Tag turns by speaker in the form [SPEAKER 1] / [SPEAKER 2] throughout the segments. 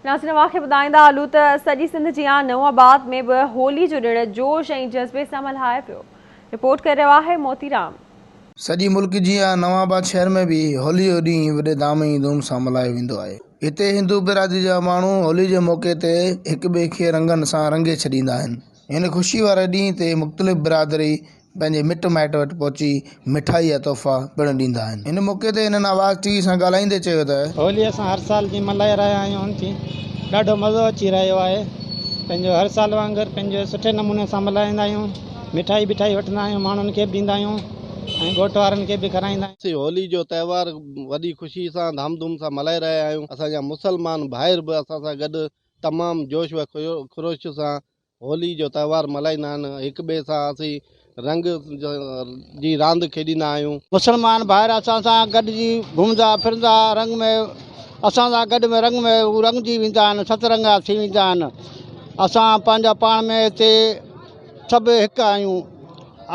[SPEAKER 1] नासिर खे ॿुधाईंदा हलूं त सॼी सिंध जियां नवाबाद में बि होली जो ॾिणु जोश ऐं जज़्बे सां मल्हाए पियो। रिपोर्ट करे रहियो आहे मोतीराम।
[SPEAKER 2] सॼी मुल्क जियां नवाबाद शहर में भी होली जो ॾींहुं वॾे धाम ऐं धूम सां मल्हायो वेंदो आहे। हिते हिंदू बिरादरी जा माण्हू होली जे मौक़े ते हिक ॿिए खे रंगनि सां रंगे छॾींदा आहिनि। हिन ख़ुशी वारे ॾींहुं ते मुख़्तलिफ़ बिरादरी पंहिंजे मिट माइट वटि पहुची मिठाई या तोहफ़ा पिणु ॾींदा आहिनि। हिन मौक़े ते हिननि आवाज़ टीवी सां ॻाल्हाईंदे चयो त
[SPEAKER 3] होली असां हर साल जी मल्हाए रहिया आहियूं थी, ॾाढो मज़ो अची रहियो आहे। पंहिंजो हर साल वांगुरु पंहिंजो सुठे नमूने सां मल्हाईंदा आहियूं। मिठाई बिठाई वठंदा आहियूं, माण्हुनि खे बि ॾींदा आहियूं ऐं घोट वारनि खे बि खाराईंदा आहियूं।
[SPEAKER 4] होली जो त्योहार वॾी ख़ुशी सां धाम धूम सां मल्हाए रहिया आहियूं। असांजा मुस्लमान भाइर बि असां सां गॾु तमामु जोश व ख़ुरोश सां होली जो त्योहार मल्हाईंदा आहिनि। हिक ॿिए सां असीं रंग जी रांदि खेॾींदा आहियूं।
[SPEAKER 3] मुस्लमान भाइर असां सां गॾिजी घुमंदा फिरंदा, रंग में असां सां गॾु में रंग में हू रंगजी वेंदा आहिनि, सतरंगा थी वेंदा आहिनि। असां पंहिंजा पाण में हिते सभु हिकु आहियूं।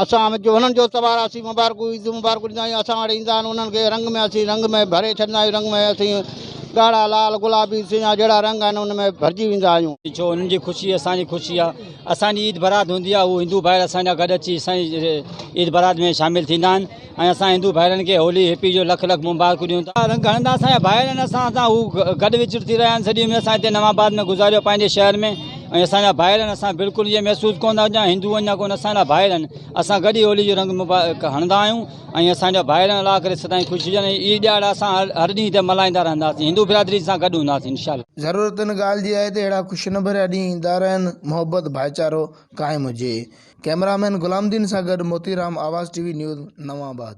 [SPEAKER 3] असां जो हुननि जो त्योहार असीं मुबारकूं ईद मुबारकूं ॾींदा आहियूं। असां वटि ईंदा आहिनि, उन्हनि खे रंग में असीं रंग में भरे छॾींदा आहियूं। रंग में असीं ॻाढ़ा लाल गुलाबी जहिड़ा रंग आहिनि उन में भरिजी वेंदा आहियूं।
[SPEAKER 5] छो उन्हनि जी ख़ुशी असांजी ख़ुशी आहे। असांजी ईद बारात हूंदी आहे, उहे हिंदू भाइर असांजा गॾु अची असांजी ईद बारात में शामिलु थींदा आहिनि ऐं असां हिंदू भाइरनि खे होली हैप्पी जो लख लख मुबारकूं ॾियूं था। रंग हणंदा असांजा भाइर आहिनि, असां हू गॾु विचुर थी रहिया आहिनि। सॼी उमिरि असां हिते नवाबाद में गुज़ारियो पंहिंजे शहर में ऐं असांजा भाइर आहिनि। असां बिल्कुलु इहे महसूसु कोन था अञा हिंदू अञा कोन, असांजा भाइर आहिनि। असां गॾु ई होली जो रंग हणंदा आहियूं ऐं असांजा भाइर अला करे सदाईं ख़ुशी ईद ॾियार असां हर ॾींहुं हिते मल्हाईंदा रहंदासीं। हिंदू बिरादरी सां गॾु हूंदासीं इंशाअल्लाह।
[SPEAKER 2] ज़रूरत इन ॻाल्हि जी आहे त अहिड़ा ख़ुशियुनि भरिया ॾींहुं ईंदा रहनि, मोहबत भाईचारो क़ाइमु हुजे। कैमरामैन गुलामदीन सां गॾु मोतीराम, आवाज़ टीवी न्यूज़, नवाबाद।